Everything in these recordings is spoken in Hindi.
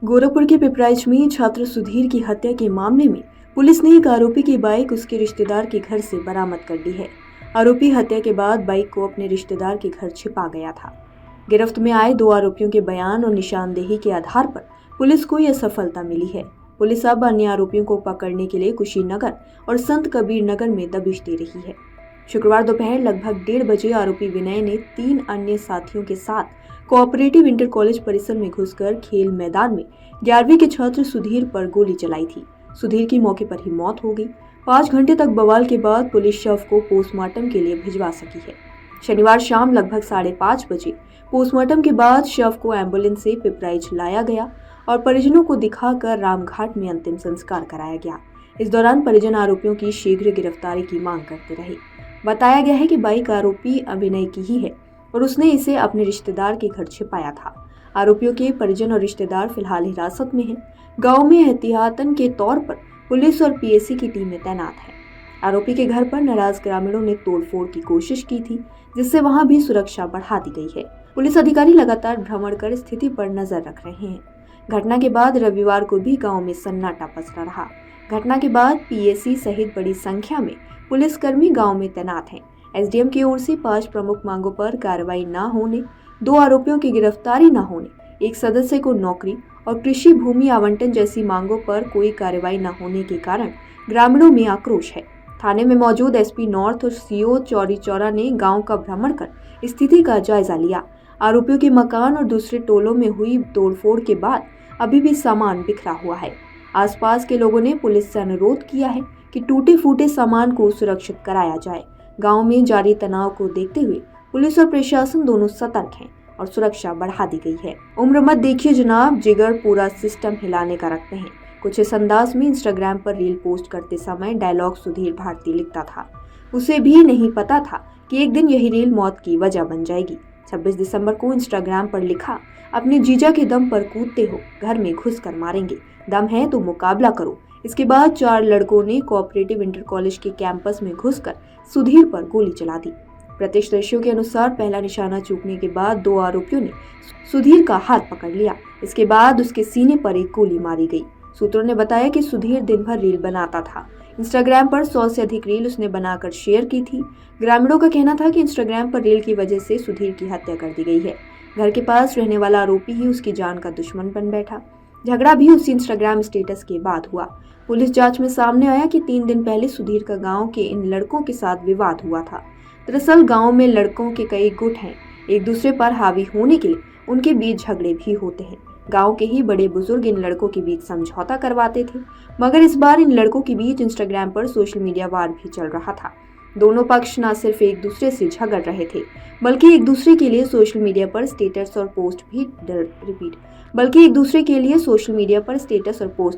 गोरखपुर के पिपराइच में छात्र सुधीर की हत्या के मामले में पुलिस ने एक आरोपी की बाइक उसके रिश्तेदार के घर से बरामद कर ली है। आरोपी हत्या के बाद बाइक को अपने रिश्तेदार के घर छिपा गया था। गिरफ्त में आए 2 आरोपियों के बयान और निशानदेही के आधार पर पुलिस को यह सफलता मिली है। पुलिस अब अन्य आरोपियों को पकड़ने के लिए कुशीनगर और संत कबीर नगर में दबिश दे रही है। शुक्रवार दोपहर लगभग 1:30 बजे आरोपी विनय ने 3 अन्य साथियों के साथ कोऑपरेटिव इंटर कॉलेज परिसर में घुसकर खेल मैदान में 11वीं के छात्र सुधीर पर गोली चलाई थी। सुधीर की मौके पर ही मौत हो गई। 5 घंटे तक बवाल के बाद पुलिस शव को पोस्टमार्टम के लिए भिजवा सकी है। शनिवार शाम लगभग 5:30 बजे पोस्टमार्टम के बाद शव को एम्बुलेंस से पिपराइच लाया गया और परिजनों को दिखाकर रामघाट में अंतिम संस्कार कराया गया। इस दौरान परिजन आरोपियों की शीघ्र गिरफ्तारी की मांग करते रहे। बताया गया है कि बाइक आरोपी अभिनय की ही है और उसने इसे अपने रिश्तेदार के घर छिपाया था। आरोपियों के परिजन और रिश्तेदार फिलहाल हिरासत में हैं। गांव में एहतियातन के तौर पर पुलिस और पीएसी की टीमें तैनात हैं। आरोपी के घर पर नाराज ग्रामीणों ने तोड़फोड़ की कोशिश की थी, जिससे वहां भी सुरक्षा बढ़ा दी गई है। पुलिस अधिकारी लगातार भ्रमण कर स्थिति पर नजर रख रहे हैं। घटना के बाद रविवार को भी गाँव में सन्नाटा पसरा रहा। घटना के बाद पीएसी सहित बड़ी संख्या में पुलिसकर्मी गाँव में तैनात हैं। एसडीएम की ओर से 5 प्रमुख मांगों पर कार्रवाई न होने, 2 आरोपियों की गिरफ्तारी न होने, 1 सदस्य को नौकरी और कृषि भूमि आवंटन जैसी मांगों पर कोई कार्रवाई न होने के कारण ग्रामीणों में आक्रोश है। थाने में मौजूद एसपी नॉर्थ और सीओ चौरी चौरा ने गांव का भ्रमण कर स्थिति का जायजा लिया। आरोपियों के मकान और दूसरे टोलों में हुई तोड़फोड़ के बाद अभी भी सामान बिखरा हुआ है। आसपास के लोगों ने पुलिस से अनुरोध किया है कि टूटे फूटे सामान को सुरक्षित कराया जाए। गांव में जारी तनाव को देखते हुए पुलिस और प्रशासन दोनों सतर्क हैं और सुरक्षा बढ़ा दी गई है। उम्र मत देखिए जनाब, जिगर पूरा सिस्टम हिलाने का रखते हैं। कुछ इस अंदाज में इंस्टाग्राम पर रील पोस्ट करते समय डायलॉग सुधीर भारती लिखता था। उसे भी नहीं पता था कि एक दिन यही रील मौत की वजह बन जाएगी। 26 दिसंबर को इंस्टाग्राम पर लिखा, अपने जीजा के दम पर कूदते हो, घर में घुस कर मारेंगे, दम है तो मुकाबला करो। इसके बाद 4 लड़कों ने कोऑपरेटिव इंटर कॉलेज के कैंपस में घुसकर सुधीर पर गोली चला दी। प्रत्यक्षदर्शियों के अनुसार पहला निशाना चूकने के बाद 2 आरोपियों ने सुधीर का हाथ पकड़ लिया। इसके बाद उसके सीने पर एक गोली मारी गई। सूत्रों ने बताया कि सुधीर दिन भर रील बनाता था। इंस्टाग्राम पर 100 से अधिक रील उसने बनाकर शेयर की थी। ग्रामीणों का कहना था कि इंस्टाग्राम पर रील की वजह से सुधीर की हत्या कर दी गई है। घर के पास रहने वाला आरोपी ही उसकी जान का दुश्मन बन बैठा। झगड़ा भी उसी इंस्टाग्राम स्टेटस के बाद हुआ। पुलिस जांच में सामने आया कि 3 दिन पहले सुधीर का गांव के इन लड़कों के साथ विवाद हुआ था। दरअसल गांव में लड़कों के कई गुट हैं। एक दूसरे पर हावी होने के लिए उनके बीच झगड़े भी होते हैं। गांव के ही बड़े बुजुर्ग इन लड़कों के बीच समझौता करवाते थे, मगर इस बार इन लड़कों के बीच इंस्टाग्राम पर सोशल मीडिया वार भी चल रहा था। दोनों पक्ष न सिर्फ एक दूसरे से झगड़ रहे थे, बल्कि एक दूसरे के लिए सोशल मीडिया पर स्टेटस और पोस्ट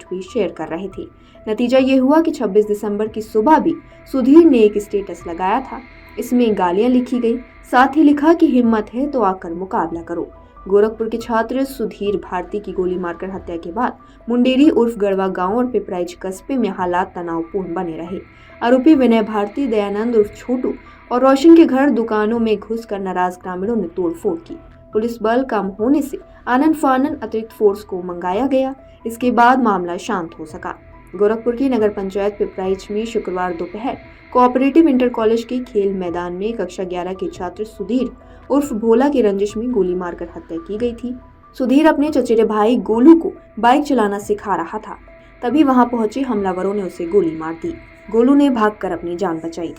भी शेयर कर रहे थे। नतीजा ये हुआ कि 26 दिसंबर की सुबह भी सुधीर ने एक स्टेटस लगाया था। इसमें गालियां लिखी गई, साथ ही लिखा कि हिम्मत है तो आकर मुकाबला करो। गोरखपुर के छात्र सुधीर भारती की गोली मारकर हत्या के बाद मुंडेरी उर्फ गढ़वा गांव और पिपराइच कस्बे में हालात तनावपूर्ण बने रहे। आरोपी विनय भारती, दयानंद उर्फ छोटू और रोशन के घर दुकानों में घुसकर नाराज ग्रामीणों ने तोड़फोड़ की। पुलिस बल कम होने से आनन फानन अतिरिक्त फोर्स को मंगाया गया। इसके बाद मामला शांत हो सका। गोरखपुर की नगर पंचायत पिपराइच में शुक्रवार दोपहर कोऑपरेटिव इंटर कॉलेज के खेल मैदान में कक्षा 11 के छात्र सुधीर उर्फ भोला की रंजिश में गोली मारकर हत्या की गई थी। सुधीर अपने चचेरे भाई गोलू को बाइक चलाना सिखा रहा था, तभी वहां पहुंचे हमलावरों ने उसे गोली मार दी। गोलू ने भागकर अपनी जान बचाई।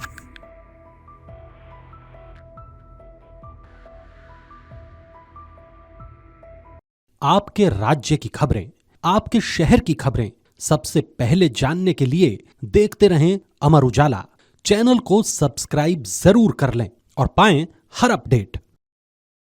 आपके राज्य की खबरें, आपके शहर की खबरें सबसे पहले जानने के लिए देखते रहें अमर उजाला। चैनल को सब्सक्राइब जरूर कर लें और पाएं हर अपडेट।